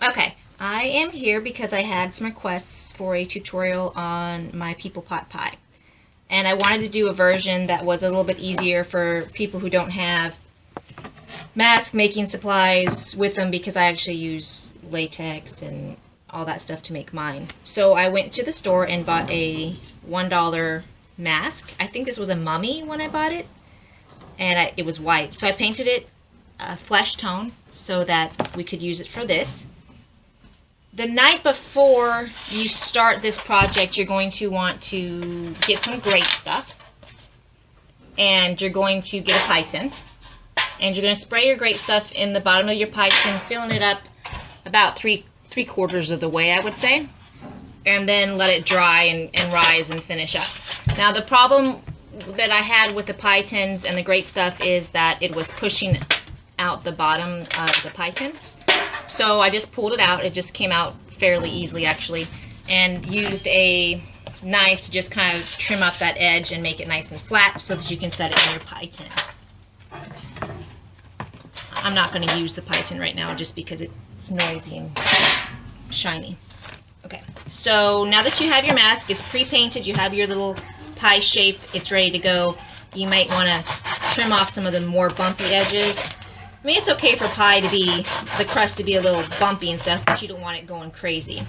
Okay, I am here because I had some requests for a tutorial on my People Pot pie. And I wanted to do a version that was a little bit easier for people who don't have mask making supplies with them, because I actually use latex and all that stuff to make mine. So I went to the store and bought a $1 mask. I think this was a mummy when I bought it, and it was white. So I painted it flesh tone so that we could use it for this. The night before you start this project, you're going to want to get some great stuff, and you're going to get a pie tin, and you're going to spray your great stuff in the bottom of your pie tin, filling it up about three quarters of the way, I would say, and then let it dry and rise and finish up. Now, the problem that I had with the pie tins and the great stuff is that it was pushing out the bottom of the pie tin. So I just pulled it out. It just came out fairly easily, actually, and used a knife to just kind of trim up that edge and make it nice and flat so that you can set it in your pie tin. I'm not going to use the pie tin right now just because it's noisy and shiny. Okay, so now that you have your mask, it's pre-painted, you have your little pie shape, it's ready to go. You might want to trim off some of the more bumpy edges. I mean, it's okay for pie to be, the crust to be a little bumpy and stuff, but you don't want it going crazy.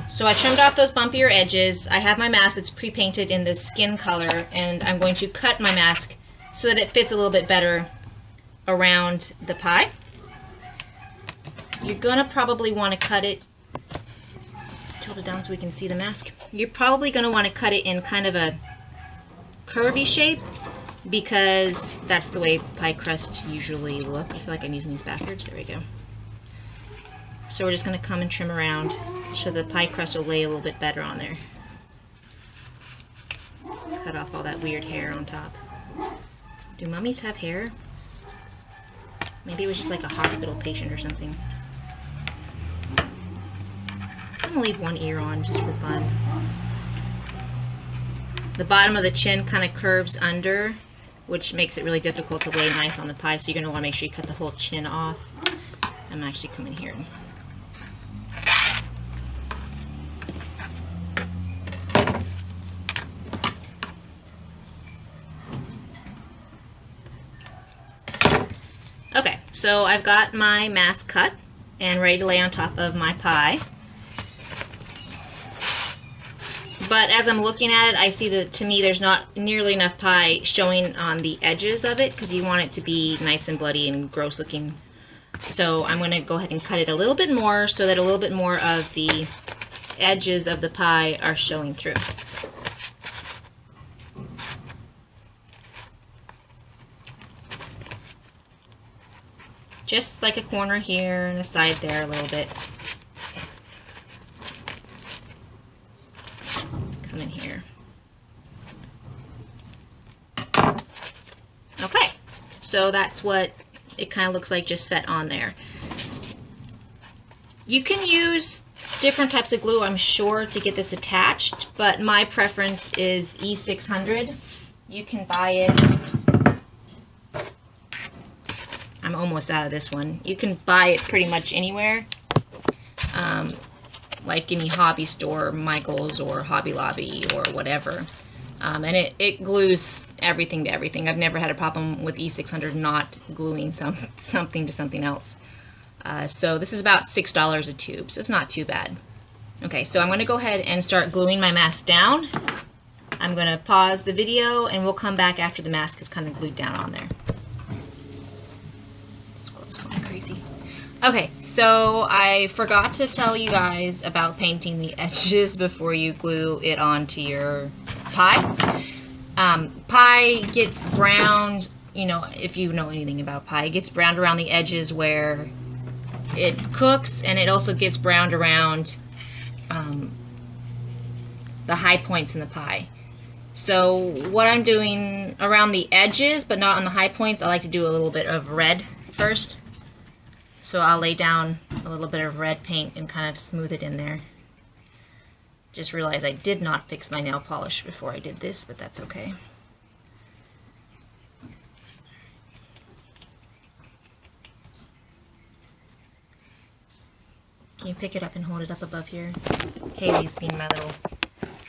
So I trimmed off those bumpier edges. I have my mask that's pre-painted in the skin color, and I'm going to cut my mask so that it fits a little bit better around the pie. You're gonna probably want to cut it, tilt it down so we can see the mask. You're probably gonna want to cut it in kind of a curvy shape, because that's the way pie crusts usually look. I feel like I'm using these backwards. There we go. So we're just going to come and trim around so the pie crust will lay a little bit better on there. Cut off all that weird hair on top. Do mummies have hair? Maybe it was just like a hospital patient or something. I'm going to leave one ear on just for fun. The bottom of the chin kind of curves under, which makes it really difficult to lay nice on the pie, so you're going to want to make sure you cut the whole chin off. I'm actually coming here. Okay, so I've got my mask cut and ready to lay on top of my pie. But as I'm looking at it, I see that, to me, there's not nearly enough pie showing on the edges of it, because you want it to be nice and bloody and gross looking. So I'm going to go ahead and cut it a little bit more so that a little bit more of the edges of the pie are showing through. Just like a corner here and a side there a little bit. Come in here. Okay, so that's what it kind of looks like just set on there. You can use different types of glue, I'm sure, to get this attached, but my preference is E600. You can buy it. I'm almost out of this one. You can buy it pretty much anywhere, like any hobby store, Michael's or Hobby Lobby or whatever. And it glues everything to everything. I've never had a problem with E600 not gluing something to something else. So this is about $6 a tube, so it's not too bad. Okay, so I'm going to go ahead and start gluing my mask down. I'm going to pause the video and we'll come back after the mask is kind of glued down on there. Squirrel's going crazy. Okay, so I forgot to tell you guys about painting the edges before you glue it onto your pie. Pie gets browned, you know, if you know anything about pie, it gets browned around the edges where it cooks, and it also gets browned around the high points in the pie. So what I'm doing around the edges, but not on the high points, I like to do a little bit of red first. So I'll lay down a little bit of red paint and kind of smooth it in there. Just realized I did not fix my nail polish before I did this, but that's okay. Can you pick it up and hold it up above here? Haley's being my little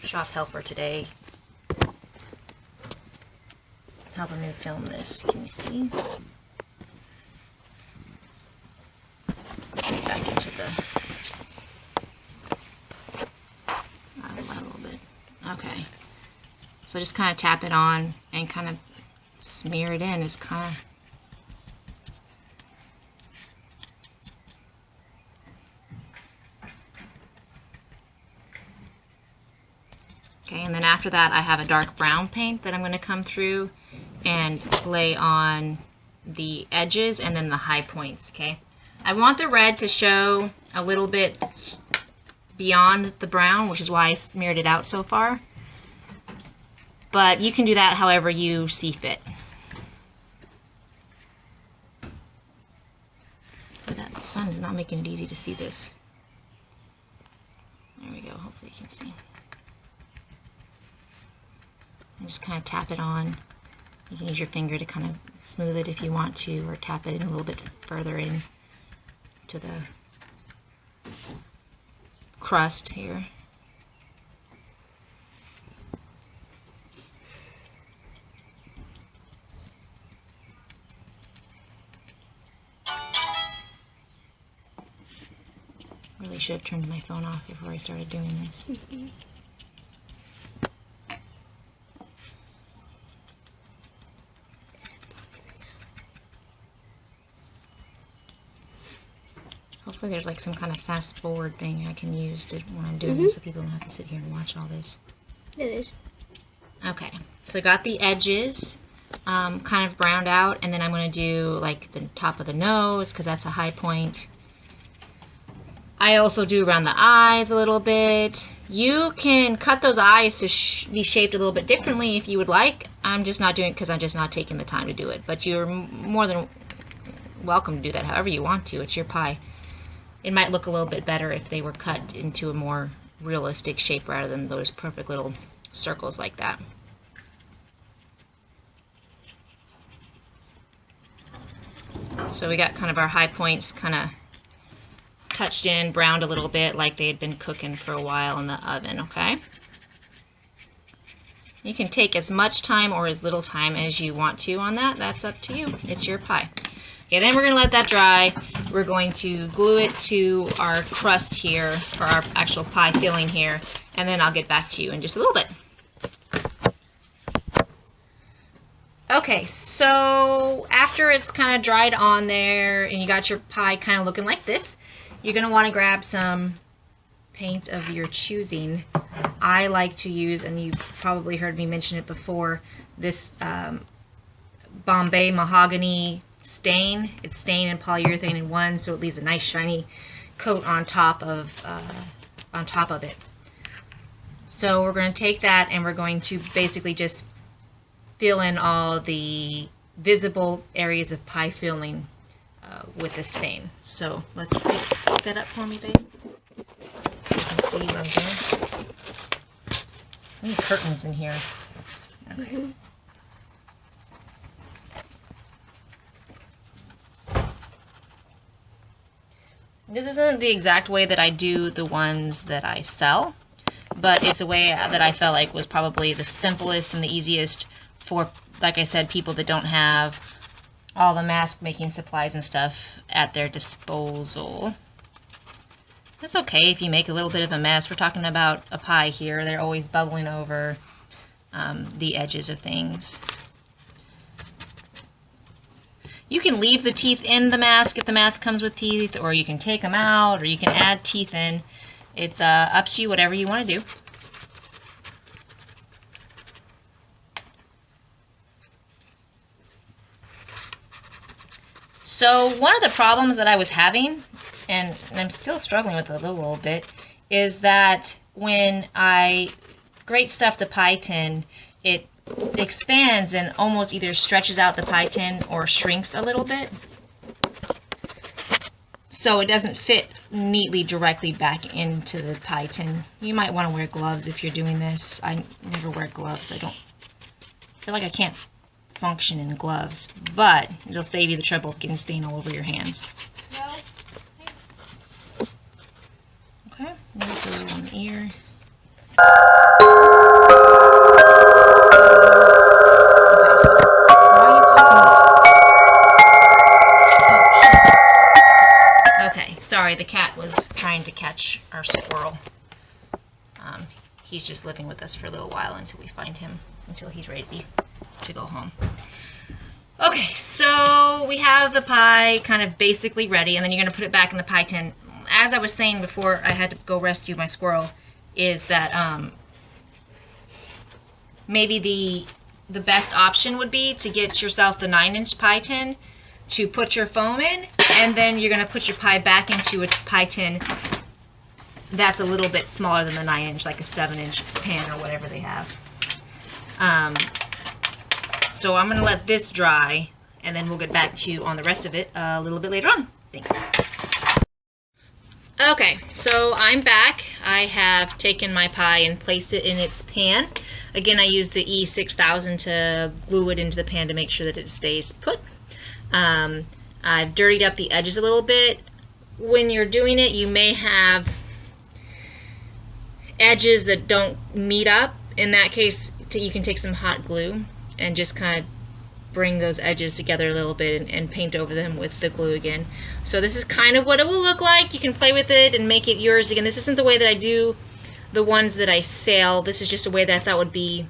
shop helper today. Helping me film this. Can you see? Let's get back into the... a little bit. Okay. So just kind of tap it on and kind of smear it in. It's kind of... Okay, and then after that I have a dark brown paint that I'm going to come through and lay on the edges and then the high points, okay? I want the red to show a little bit beyond the brown, which is why I smeared it out so far. But you can do that however you see fit. But the sun is not making it easy to see this. There we go, hopefully you can see. And just kind of tap it on. You can use your finger to kind of smooth it if you want to, or tap it in a little bit further in to the crust here. Really should have turned my phone off before I started doing this. Hopefully there's like some kind of fast forward thing I can use to, when I'm doing this so people don't have to sit here and watch all this. It is. Okay, so I got the edges kind of browned out, and then I'm going to do like the top of the nose because that's a high point. I also do around the eyes a little bit. You can cut those eyes to be shaped a little bit differently if you would like. I'm just not doing it because I'm just not taking the time to do it. But you're more than welcome to do that however you want to. It's your pie. It might look a little bit better if they were cut into a more realistic shape rather than those perfect little circles like that. So we got kind of our high points kind of touched in, browned a little bit like they had been cooking for a while in the oven, okay? You can take as much time or as little time as you want to on that. That's up to you. It's your pie. Okay, then we're going to let that dry. We're going to glue it to our crust here, or our actual pie filling here, and then I'll get back to you in just a little bit. Okay, so after it's kind of dried on there and you got your pie kind of looking like this, you're going to want to grab some paint of your choosing. I like to use, and you've probably heard me mention it before, this Bombay Mahogany stain. It's stain and polyurethane in one, so it leaves a nice shiny coat on top of it. So we're going to take that and we're going to basically just fill in all the visible areas of pie filling with the stain. So let's pick that up for me, babe, so you can see what I'm doing. I need curtains in here. Okay. This isn't the exact way that I do the ones that I sell, but it's a way that I felt like was probably the simplest and the easiest for, like I said, people that don't have all the mask making supplies and stuff at their disposal. It's okay if you make a little bit of a mess. We're talking about a pie here. They're always bubbling over the edges of things. You can leave the teeth in the mask if the mask comes with teeth, or you can take them out, or you can add teeth in. It's up to you, whatever you want to do. So one of the problems that I was having, and I'm still struggling with it a little bit, is that when I grate stuff the pie tin, it expands and almost either stretches out the pie tin or shrinks a little bit. So it doesn't fit neatly directly back into the pie tin. You might want to wear gloves if you're doing this. I never wear gloves. I feel like I can't function in gloves, but it'll save you the trouble of getting stain all over your hands. here. Okay, sorry, the cat was trying to catch our squirrel. He's just living with us for a little while until we find him, until he's ready to go home. Okay, so we have the pie kind of basically ready, and then you're going to put it back in the pie tin. As I was saying before I had to go rescue my squirrel, is that maybe the best option would be to get yourself the 9-inch pie tin to put your foam in, and then you're going to put your pie back into a pie tin that's a little bit smaller than the 9-inch, like a 7-inch pan or whatever they have. So I'm going to let this dry, and then we'll get back to you on the rest of it a little bit later on. Thanks. Okay, so I'm back. I have taken my pie and placed it in its pan. Again, I used the E6000 to glue it into the pan to make sure that it stays put. I've dirtied up the edges a little bit. When you're doing it, you may have edges that don't meet up. In that case, you can take some hot glue and just kind of bring those edges together a little bit and paint over them with the glue again. So this is kind of what it will look like. You can play with it and make it yours. Again, this isn't the way that I do the ones that I sell. This is just a way that I thought would be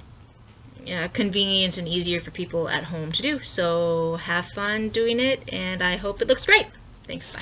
convenient and easier for people at home to do. So have fun doing it, and I hope it looks great. Thanks, bye.